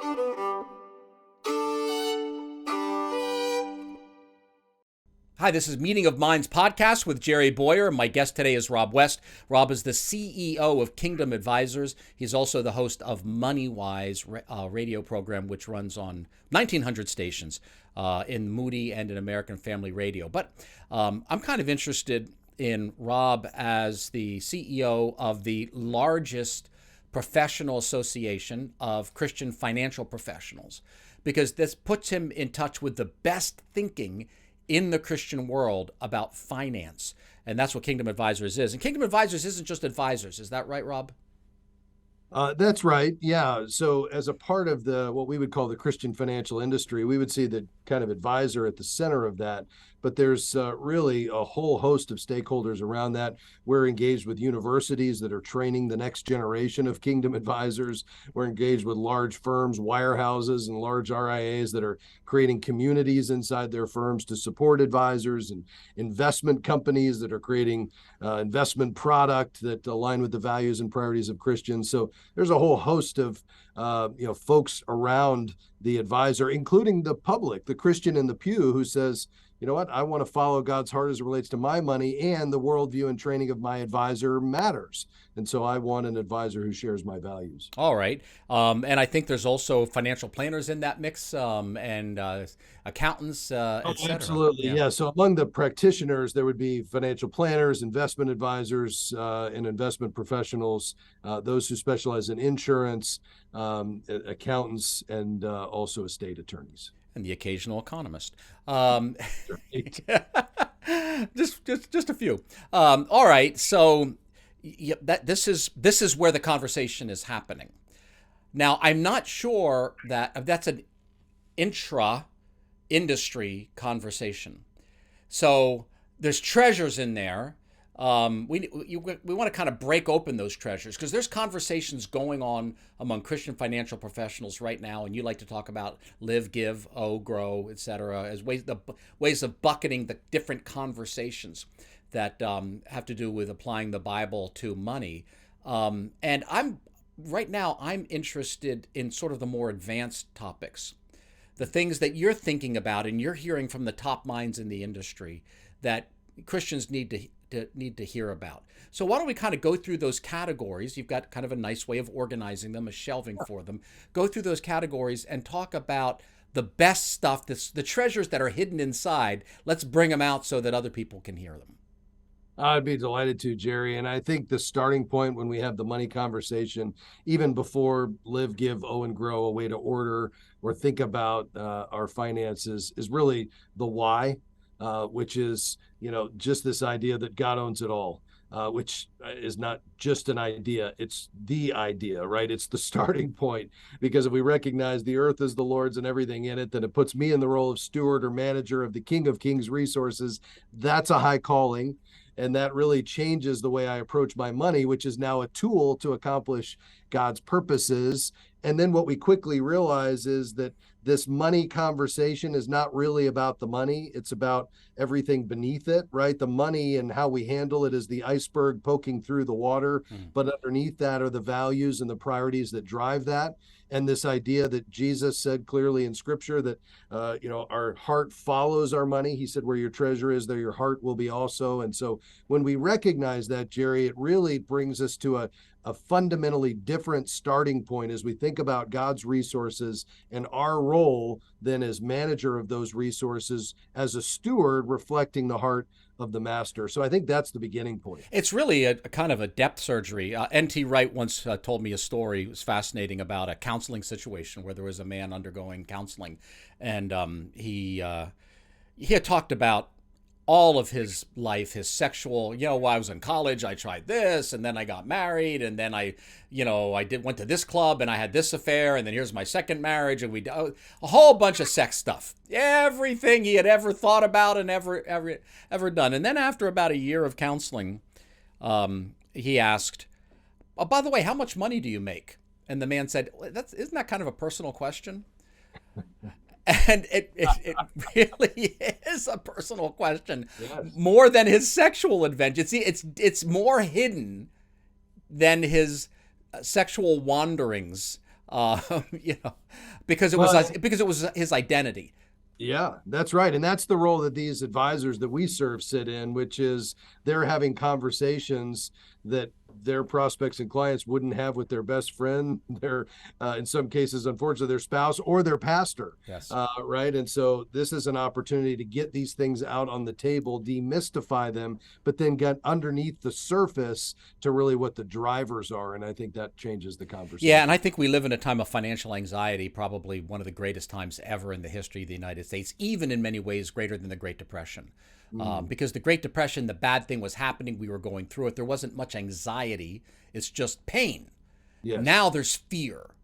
Hi, this is Meeting of Minds podcast with Jerry Bowyer. My guest today is Rob West. Rob is the CEO of Kingdom Advisors. He's also the host of MoneyWise radio program, which runs on 1,900 stations in Moody and in American Family Radio. But I'm kind of interested in Rob as the CEO of the largest professional association of Christian financial professionals, because this puts him in touch with the best thinking in the Christian world about finance. And that's what Kingdom Advisors is. And Kingdom Advisors isn't just advisors. Is that right, Rob? That's right. Yeah. So as a part of what we would call the Christian financial industry, we would see the kind of advisor at the center of that. But there's really a whole host of stakeholders around that. We're engaged with universities that are training the next generation of Kingdom Advisors. We're engaged with large firms, wirehouses, and large RIAs that are creating communities inside their firms to support advisors, and investment companies that are creating investment product that align with the values and priorities of Christians. So there's a whole host of folks around the advisor, including the public, the Christian in the pew, who says, you know what, I want to follow God's heart as it relates to my money, and the worldview and training of my advisor matters. And so I want an advisor who shares my values. All right. And I think there's also financial planners in that mix, and accountants, et cetera. Absolutely. Yeah. So among the practitioners, there would be financial planners, investment advisors, and investment professionals, those who specialize in insurance, accountants, and also estate attorneys. And the occasional economist. Just a few. All right. So this is where the conversation is happening. Now, I'm not sure that that's an intra-industry conversation. So there's treasures in there. We want to kind of break open those treasures, because there's conversations going on among Christian financial professionals right now, and you like to talk about live, give, owe, grow, etc., as ways of bucketing the different conversations that have to do with applying the Bible to money. And I'm interested in sort of the more advanced topics, the things that you're thinking about and you're hearing from the top minds in the industry that Christians need to hear about. So why don't we kind of go through those categories? You've got kind of a nice way of organizing them, a shelving for them. Go through those categories and talk about the best stuff, the treasures that are hidden inside. Let's bring them out so that other people can hear them. I'd be delighted to, Jerry. And I think the starting point when we have the money conversation, even before live, give, owe, and grow, a way to order or think about our finances, is really the why. Which is, just this idea that God owns it all, which is not just an idea, it's the idea, right? It's the starting point, because if we recognize the earth is the Lord's and everything in it, then it puts me in the role of steward or manager of the King of Kings resources. That's a high calling. And that really changes the way I approach my money, which is now a tool to accomplish God's purposes. And then what we quickly realize is that this money conversation is not really about the money. It's about everything beneath it, right? The money and how we handle it is the iceberg poking through the water. But underneath that are the values and the priorities that drive that. And this idea that Jesus said clearly in Scripture that, our heart follows our money. He said, where your treasure is, there your heart will be also. And so when we recognize that, Jerry, it really brings us to a fundamentally different starting point as we think about God's resources and our role then as manager of those resources, as a steward reflecting the heart of the master. So I think that's the beginning point. It's really a kind of a depth surgery. N.T. Wright once told me a story. It was fascinating about a counseling situation where there was a man undergoing counseling, and he had talked about all of his life, his sexual, while I was in college, I tried this, and then I got married, and then I went to this club, and I had this affair, and then here's my second marriage, and a whole bunch of sex stuff, everything he had ever thought about and ever done. And then after about a year of counseling, he asked, "Oh, by the way, how much money do you make?" And the man said, "Isn't that kind of a personal question?" And it really is a personal question, yes. More than his sexual adventure. See, it's more hidden than his sexual wanderings you know, because it was Well, because it was his identity. yeah, that's right. And that's the role that these advisors that we serve sit in, which is they're having conversations that their prospects and clients wouldn't have with their best friend, their, in some cases, unfortunately, their spouse or their pastor. Yes. Right. And so this is an opportunity to get these things out on the table, demystify them, but then get underneath the surface to really what the drivers are. And I think that changes the Yeah, and conversation. I think we live in a time of financial anxiety, probably one of the greatest times ever in the history of the United States, even in many ways greater than the Great Depression. Mm, Because the Great Depression, the bad thing was happening, we were going through it. There wasn't much anxiety, it's just pain. yes. Now there's fear.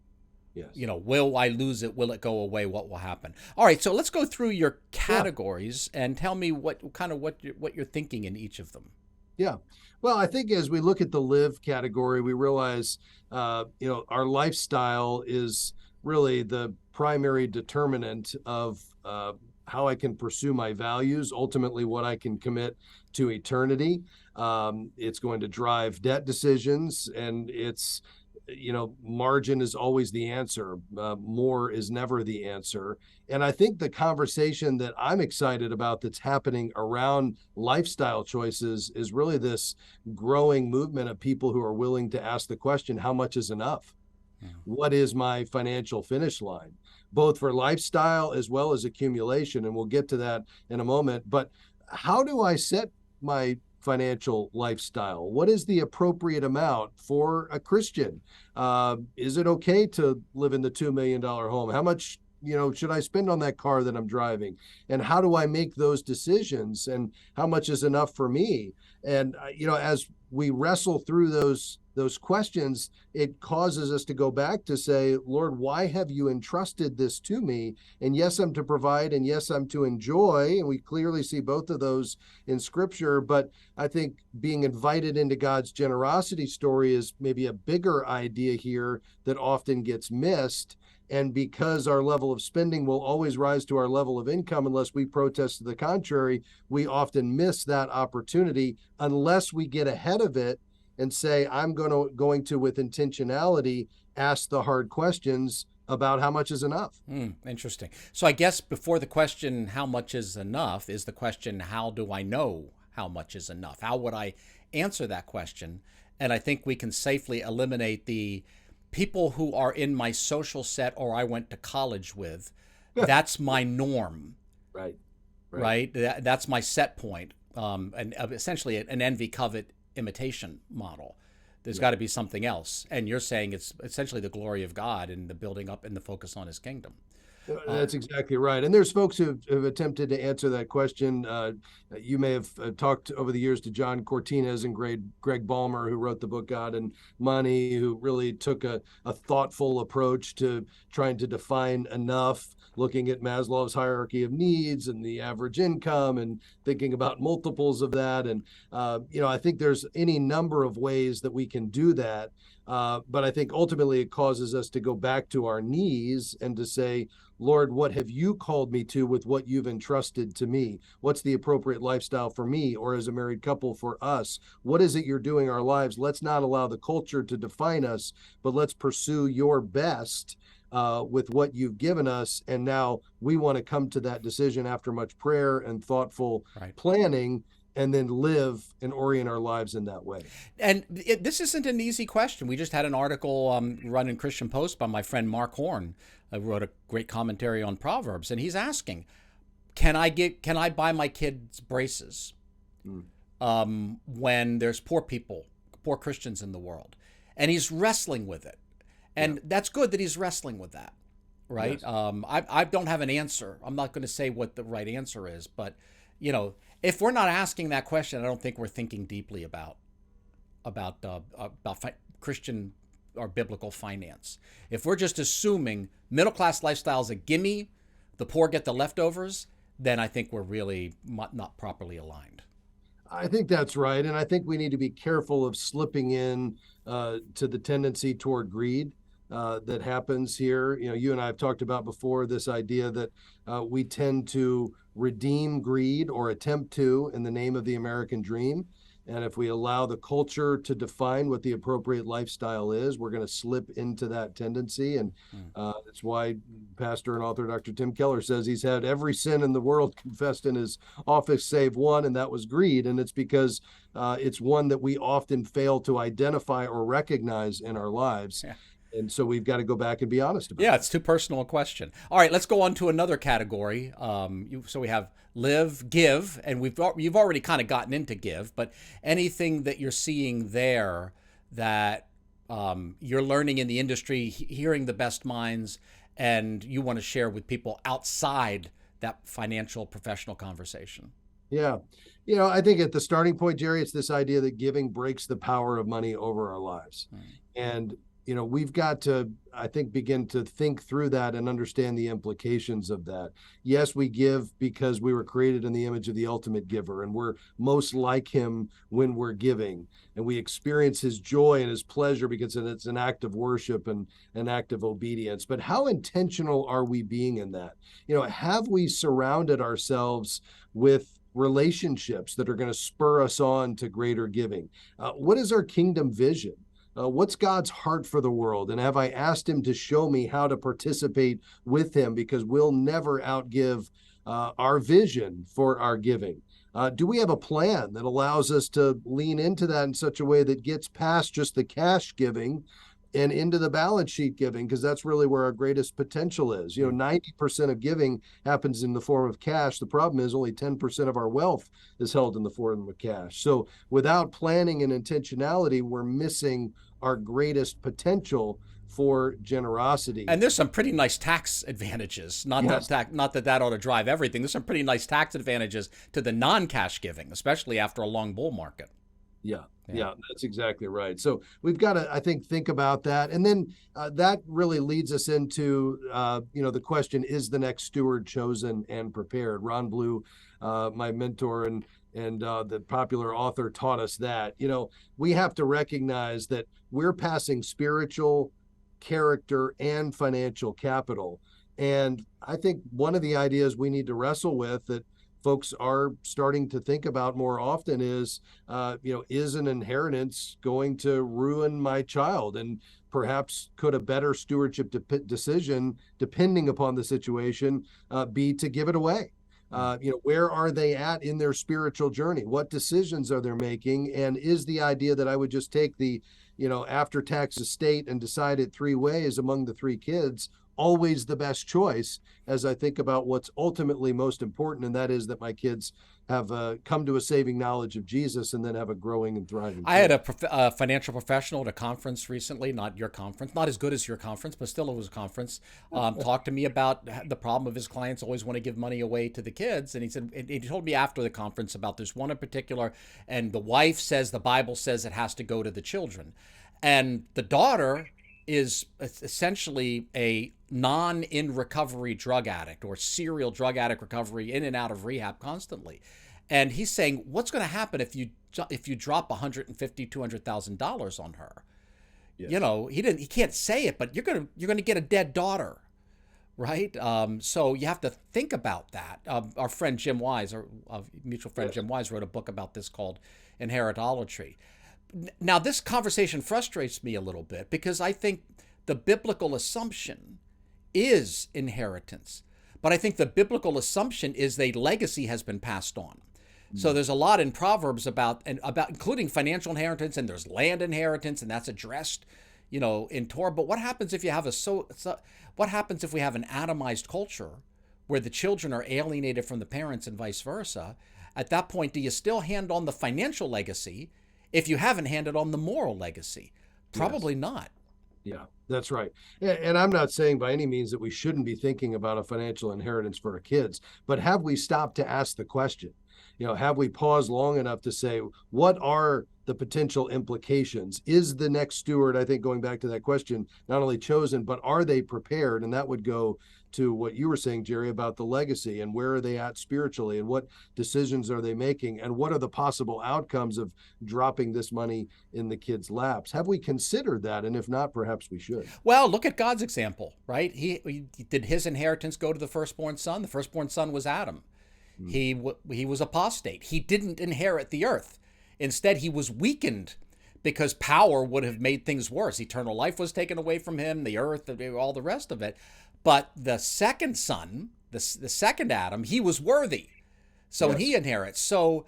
Yes. You know, will I lose it? Will it go away? What will happen? All right, so let's go through your Yeah. categories and tell me what kind of what you're thinking in each of them. Yeah. Well, I think as we look at the live category, we realize, our lifestyle is really the primary determinant of how I can pursue my values, ultimately, what I can commit to eternity. It's going to drive debt decisions, and margin is always the answer. More is never the answer. And I think the conversation that I'm excited about that's happening around lifestyle choices is really this growing movement of people who are willing to ask the question, how much is enough? What is my financial finish line, both for lifestyle as well as accumulation? And we'll get to that in a moment. But how do I set my financial lifestyle? What is the appropriate amount for a Christian? Is it okay to live in the $2 million home? How much should I spend on that car that I'm driving? And how do I make those decisions? And how much is enough for me? And as we wrestle through those questions, it causes us to go back to say, Lord, why have you entrusted this to me? And yes, I'm to provide, and yes, I'm to enjoy. And we clearly see both of those in scripture. But I think being invited into God's generosity story is maybe a bigger idea here that often gets missed. And because our level of spending will always rise to our level of income unless we protest to the contrary, we often miss that opportunity unless we get ahead of it and say, I'm going to with intentionality ask the hard questions about how much is enough. Interesting. So I guess before the question, how much is enough, is the question, how do I know how much is enough? How would I answer that question? And I think we can safely eliminate the people who are in my social set or I went to college with. That's my norm, Right. Right. right? That's my set point. And essentially an envy, covet, imitation model. There's Yeah. got to be something else. And you're saying it's essentially the glory of God and the building up and the focus on his kingdom. That's exactly right. And there's folks who've attempted to answer that question. You may have talked over the years to John Cortines and Greg Balmer, who wrote the book God and Money, who really took a thoughtful approach to trying to define enough, looking at Maslow's hierarchy of needs and the average income and thinking about multiples of that. And, I think there's any number of ways that we can do that. But I think ultimately it causes us to go back to our knees and to say, Lord, what have you called me to with what you've entrusted to me? What's the appropriate lifestyle for me or as a married couple for us? What is it you're doing in our lives? Let's not allow the culture to define us, but let's pursue your best with what you've given us. And now we want to come to that decision after much prayer and thoughtful Right. planning and then live and orient our lives in that way. And this isn't an easy question. We just had an article run in Christian Post by my friend Mark Horn, who wrote a great commentary on Proverbs, and he's asking, can I buy my kids braces Mm. when there's poor people, poor Christians in the world? And he's wrestling with it, and Yeah. that's good that he's wrestling with that, right? Yes. I don't have an answer. I'm not going to say what the right answer is, but if we're not asking that question, I don't think we're thinking deeply about Christian or biblical finance. If we're just assuming middle class lifestyle is a gimme, the poor get the leftovers, then I think we're really not properly aligned. I think that's right. And I think we need to be careful of slipping in to the tendency toward greed that happens here. You and I have talked about before this idea that we tend to redeem greed or attempt to in the name of the American dream. And if we allow the culture to define what the appropriate lifestyle is, we're going to slip into that tendency. And Mm. that's why pastor and author Dr. Tim Keller says he's had every sin in the world confessed in his office save one, and that was greed. And it's because it's one that we often fail to identify or recognize in our lives. Yeah. And so we've got to go back and be honest about Yeah, it. it's too personal a question. All right, let's go on to another category. So we have live, give, and you've already kind of gotten into give, but anything that you're seeing there that you're learning in the industry, hearing the best minds, and you want to share with people outside that financial professional conversation. Yeah. I think at the starting point, Jerry, it's this idea that giving breaks the power of money over our lives. And we've got to, I think, begin to think through that and understand the implications of that. Yes, we give because we were created in the image of the ultimate giver, and we're most like him when we're giving. And we experience his joy and his pleasure because it's an act of worship and an act of obedience. But how intentional are we being in that? Have we surrounded ourselves with relationships that are going to spur us on to greater giving? What is our kingdom vision? What's God's heart for the world? And have I asked him to show me how to participate with him? Because we'll never outgive our vision for our giving. Do we have a plan that allows us to lean into that in such a way that gets past just the cash giving and into the balance sheet giving? Because that's really where our greatest potential is. 90% of giving happens in the form of cash. The problem is only 10% of our wealth is held in the form of cash. So without planning and intentionality, we're missing our greatest potential for generosity. And there's some pretty nice tax advantages. Not Yes. that ought to drive everything. There's some pretty nice tax advantages to the non-cash giving, especially after a long bull market. Yeah, that's exactly right. So we've got to, I think about that. And then that really leads us into, the question, is the next steward chosen and prepared? Ron Blue, my mentor and the popular author, taught us that. We have to recognize that we're passing spiritual, character, and financial capital. And I think one of the ideas we need to wrestle with that folks are starting to think about more often is, is an inheritance going to ruin my child? And perhaps could a better stewardship decision, depending upon the situation, be to give it away? Where are they at in their spiritual journey? What decisions are they making? And is the idea that I would just take the, after tax estate and decide it three ways among the three kids always the best choice as I think about what's ultimately most important, and that is that my kids have come to a saving knowledge of Jesus and then have a growing and thriving I had a financial professional at a conference recently, not your conference, not as good as your conference, but still it was a conference, talk to me about the problem of his clients always want to give money away to the kids. And he said, he told me after the conference about this one in particular, and the wife says the Bible says it has to go to the children. And the daughter is essentially a in recovery drug addict or serial drug addict recovery, in and out of rehab constantly. And he's saying, what's going to happen if you drop $150,000-$200,000 on her? Yes. He can't say it, but you're going to get a dead daughter, right? So you have to think about that. Our friend Jim Wise, our mutual friend Jim Wise, wrote a book about this called Inheritology. Now, this conversation frustrates me a little bit because I think the biblical assumption is inheritance. But I think the biblical assumption is a legacy has been passed on. So there's a lot in Proverbs about including financial inheritance, and there's land inheritance, and that's addressed, in Torah. But what happens if you have what happens if we have an atomized culture where the children are alienated from the parents and vice versa? At that point, do you still hand on the financial legacy if you haven't handed on the moral legacy? Probably not. Yeah, that's right. And I'm not saying by any means that we shouldn't be thinking about a financial inheritance for our kids, but have we stopped to ask the question? Have we paused long enough to say, what are the potential implications? Is the next steward, I think going back to that question, not only chosen, but are they prepared? And that would go to what you were saying, Jerry, about the legacy and where are they at spiritually and what decisions are they making and what are the possible outcomes of dropping this money in the kids' laps? Have we considered that? And if not, perhaps we should. Well, look at God's example, right? He did his inheritance go to the firstborn son? The firstborn son was Adam. He was apostate. He didn't inherit the earth. Instead, he was weakened because power would have made things worse. Eternal life was taken away from him, the earth, all the rest of it. But the second son, the second Adam, he was worthy. So Yes. he inherits. So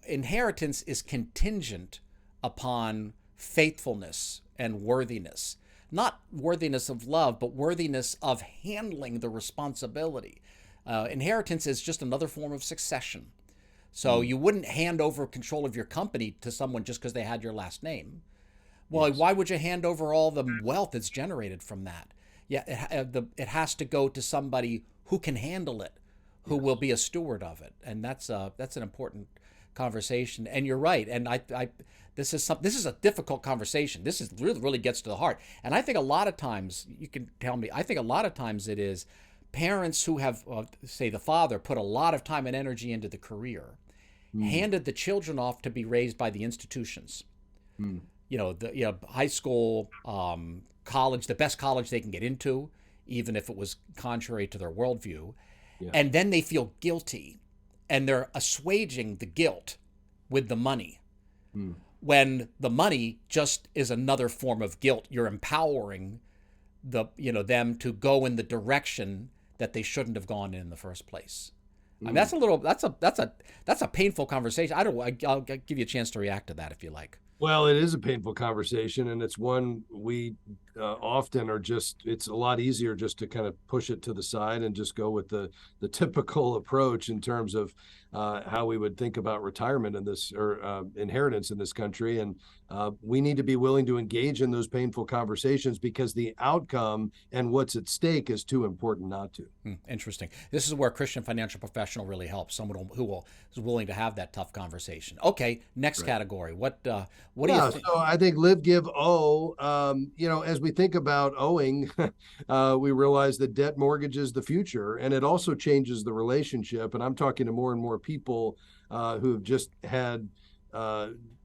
inheritance is contingent upon faithfulness and worthiness. Not worthiness of love, but worthiness of handling the responsibility. Inheritance is just another form of succession. So you wouldn't hand over control of your company to someone just because they had your last name. Well, Yes. why would you hand over all the wealth that's generated from that? Yeah, it has to go to somebody who can handle it, who Yes. will be a steward of it, and that's an important conversation. And you're right. And this is a difficult conversation. This is really gets to the heart. And I think a lot of times you can tell me. I think a lot of times it is parents who have, say, the father put a lot of time and energy into the career, Mm. handed the children off to be raised by the institutions. Mm. The high school, college, the best college they can get into, even if it was contrary to their worldview. Yeah. And then they feel guilty and they're assuaging the guilt with the money. Mm. When the money just is another form of guilt, you're empowering them to go in the direction that they shouldn't have gone in the first place. I mean, that's a painful conversation. I'll give you a chance to react to that if you like. Well, it is a painful conversation, and it's one we often are just. It's a lot easier just to kind of push it to the side and just go with the typical approach in terms of how we would think about retirement in this or inheritance in this country. And we need to be willing to engage in those painful conversations because the outcome and what's at stake is too important not to. Interesting. This is where a Christian financial professional really helps. Someone is willing to have that tough conversation. Okay, next category. What do you think? So I think live, give, owe. As we think about owing, we realize that debt mortgages the future, and it also changes the relationship. And I'm talking to more and more people who have just had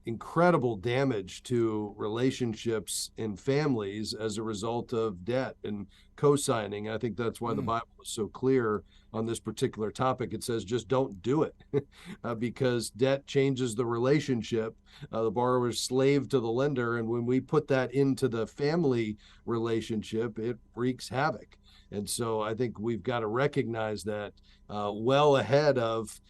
incredible damage to relationships in families as a result of debt and co-signing. I think that's why the Bible is so clear on this particular topic. It says just don't do it because debt changes the relationship. The borrower is slave to the lender. And when we put that into the family relationship, it wreaks havoc. And so I think we've got to recognize that well ahead of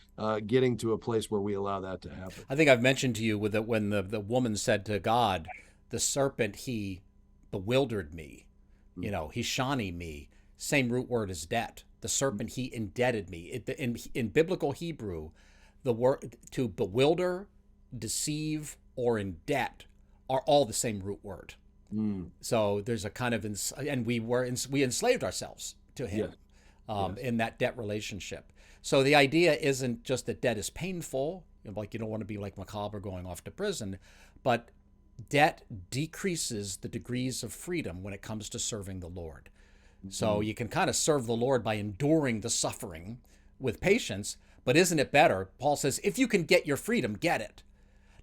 getting to a place where we allow that to happen. I think I've mentioned to you with it when the woman said to God, "The serpent he bewildered me, he shani me." Same root word as debt. The serpent he indebted me. In biblical Hebrew, the word to bewilder, deceive, or in debt are all the same root word. Mm. So there's a kind of and we enslaved ourselves to him in that debt relationship. So the idea isn't just that debt is painful, like you don't want to be like Macabre going off to prison, but debt decreases the degrees of freedom when it comes to serving the Lord. So you can kind of serve the Lord by enduring the suffering with patience, but isn't it better? Paul says, if you can get your freedom, get it.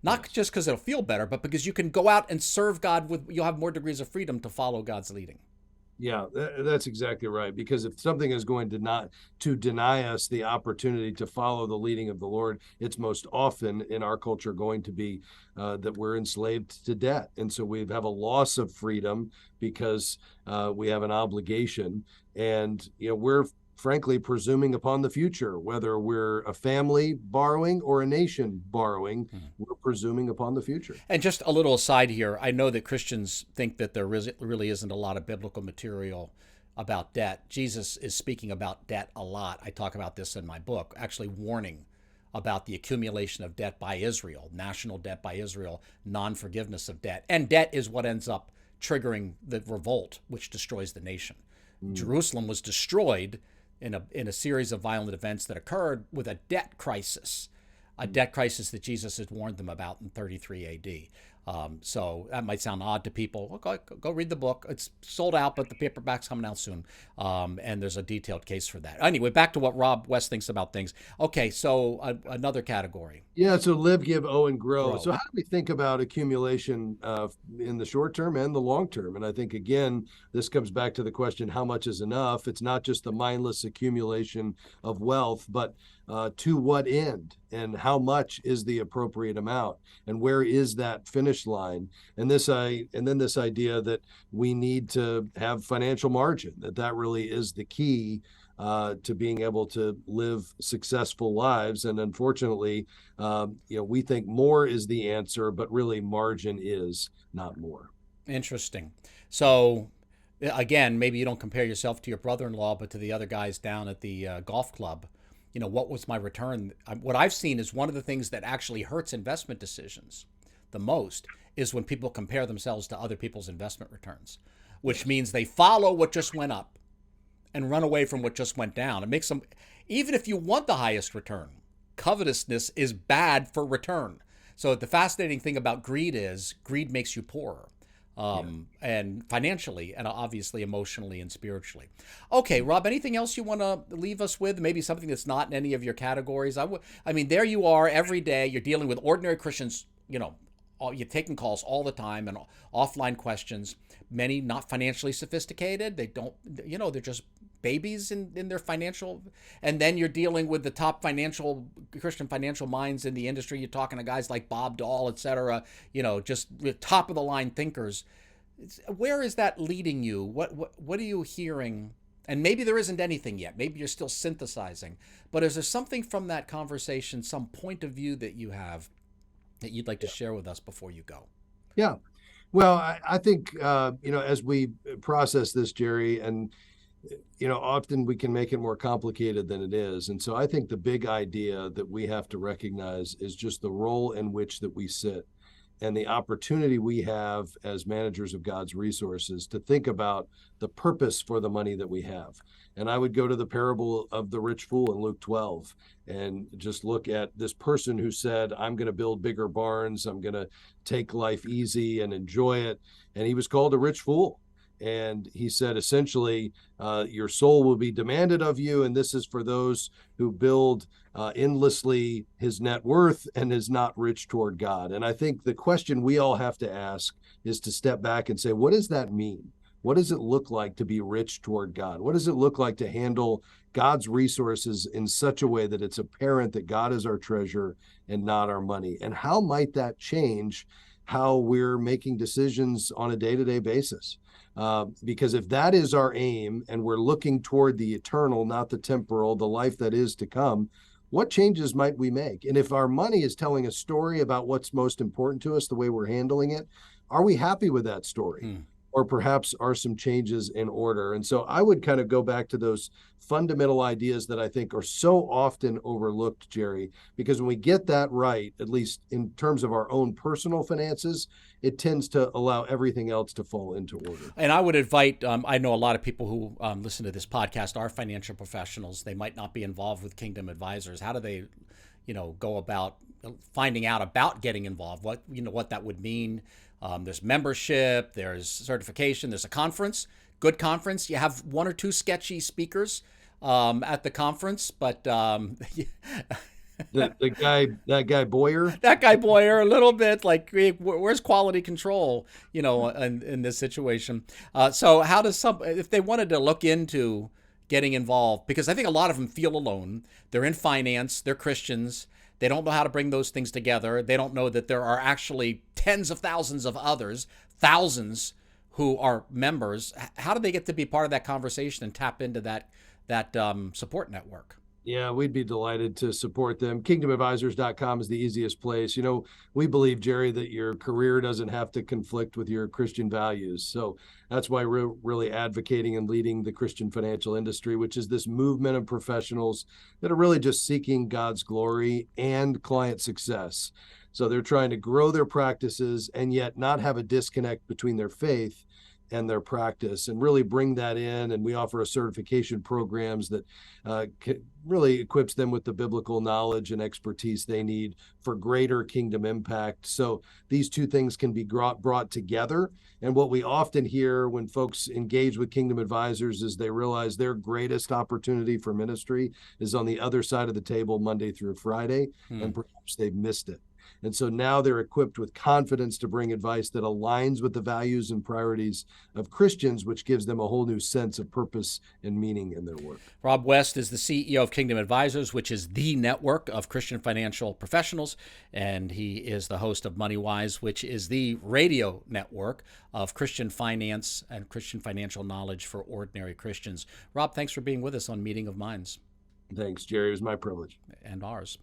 Not just because it'll feel better, but because you can go out and serve God you'll have more degrees of freedom to follow God's leading. Yeah, that's exactly right. Because if something is going to not to deny us the opportunity to follow the leading of the Lord, it's most often in our culture going to be that we're enslaved to debt, and so we have a loss of freedom because we have an obligation, and we're frankly presuming upon the future, whether we're a family borrowing or a nation borrowing, we're presuming upon the future. And just a little aside here, I know that Christians think that there really isn't a lot of biblical material about debt. Jesus is speaking about debt a lot. I talk about this in my book, actually warning about the accumulation of debt by Israel, national debt by Israel, non-forgiveness of debt. And debt is what ends up triggering the revolt, which destroys the nation. Jerusalem was destroyed in a series of violent events that occurred with a debt crisis that Jesus had warned them about in 33 AD. So that might sound odd to people. Go read the book. It's sold out, but the paperback's coming out soon. And there's a detailed case for that. Anyway, back to what Rob West thinks about things. Okay, so another category. Yeah, so live, give, owe, and grow. So how do we think about accumulation in the short term and the long term? And I think, again, this comes back to the question, how much is enough? It's not just the mindless accumulation of wealth, but to what end, and how much is the appropriate amount, and where is that finish line. And then this idea that we need to have financial margin, that really is the key to being able to live successful lives. And unfortunately, we think more is the answer, but really margin is, not more. Interesting. So, again, maybe you don't compare yourself to your brother-in-law, but to the other guys down at the golf club. What was my return? What I've seen is one of the things that actually hurts investment decisions the most is when people compare themselves to other people's investment returns, which means they follow what just went up and run away from what just went down. It makes them, even if you want the highest return, covetousness is bad for return. So the fascinating thing about greed is greed makes you poorer. And financially, and obviously emotionally and spiritually. Okay, Rob, anything else you want to leave us with? Maybe something that's not in any of your categories? I mean, there you are every day. You're dealing with ordinary Christians, you're taking calls all the time and offline questions. Many not financially sophisticated. They don't, they're just babies in their financial. And then you're dealing with the top Christian financial minds in the industry. You're talking to guys like Bob Dahl, et cetera, just top of the line thinkers. Where is that leading you? What are you hearing? And maybe there isn't anything yet. Maybe you're still synthesizing. But is there something from that conversation, some point of view that you have that you'd like to share with us before you go? Yeah. Well, I think, as we process this, Jerry, and, often we can make it more complicated than it is. And so I think the big idea that we have to recognize is just the role in which that we sit and the opportunity we have as managers of God's resources to think about the purpose for the money that we have. And I would go to the parable of the rich fool in Luke 12 and just look at this person who said, I'm going to build bigger barns. I'm going to take life easy and enjoy it. And he was called a rich fool. And he said, essentially, your soul will be demanded of you. And this is for those who build endlessly his net worth and is not rich toward God. And I think the question we all have to ask is to step back and say, what does that mean? What does it look like to be rich toward God? What does it look like to handle God's resources in such a way that it's apparent that God is our treasure and not our money? And how might that change how we're making decisions on a day-to-day basis? Because if that is our aim and we're looking toward the eternal, not the temporal, the life that is to come, what changes might we make? And if our money is telling a story about what's most important to us, the way we're handling it, are we happy with that story? Or perhaps are some changes in order? And so I would kind of go back to those fundamental ideas that I think are so often overlooked, Jerry, because when we get that right, at least in terms of our own personal finances, it tends to allow everything else to fall into order. And I would invite, I know a lot of people who listen to this podcast are financial professionals. They might not be involved with Kingdom Advisors. How do they, go about finding out about getting involved? What that would mean? There's membership, there's certification, there's a conference, good conference. You have one or two sketchy speakers at the conference, but that guy Bowyer, a little bit like, where's quality control, in this situation? So how does if they wanted to look into getting involved, because I think a lot of them feel alone. They're in finance, they're Christians. They don't know how to bring those things together. They don't know that there are actually tens of thousands of others, thousands who are members. How do they get to be part of that conversation and tap into that support network? Yeah, we'd be delighted to support them. KingdomAdvisors.com is the easiest place. We believe, Jerry, that your career doesn't have to conflict with your Christian values. So that's why we're really advocating and leading the Christian financial industry, which is this movement of professionals that are really just seeking God's glory and client success. So they're trying to grow their practices and yet not have a disconnect between their faith and their practice, and really bring that in. And we offer a certification programs that really equips them with the biblical knowledge and expertise they need for greater kingdom impact. So these two things can be brought together. And what we often hear when folks engage with Kingdom Advisors is they realize their greatest opportunity for ministry is on the other side of the table, Monday through Friday, and perhaps they've missed it. And so now they're equipped with confidence to bring advice that aligns with the values and priorities of Christians, which gives them a whole new sense of purpose and meaning in their work. Rob West is the CEO of Kingdom Advisors, which is the network of Christian financial professionals, and he is the host of MoneyWise, which is the radio network of Christian finance and Christian financial knowledge for ordinary Christians. Rob, thanks for being with us on Meeting of Minds. Thanks, Jerry. It was my privilege. And ours.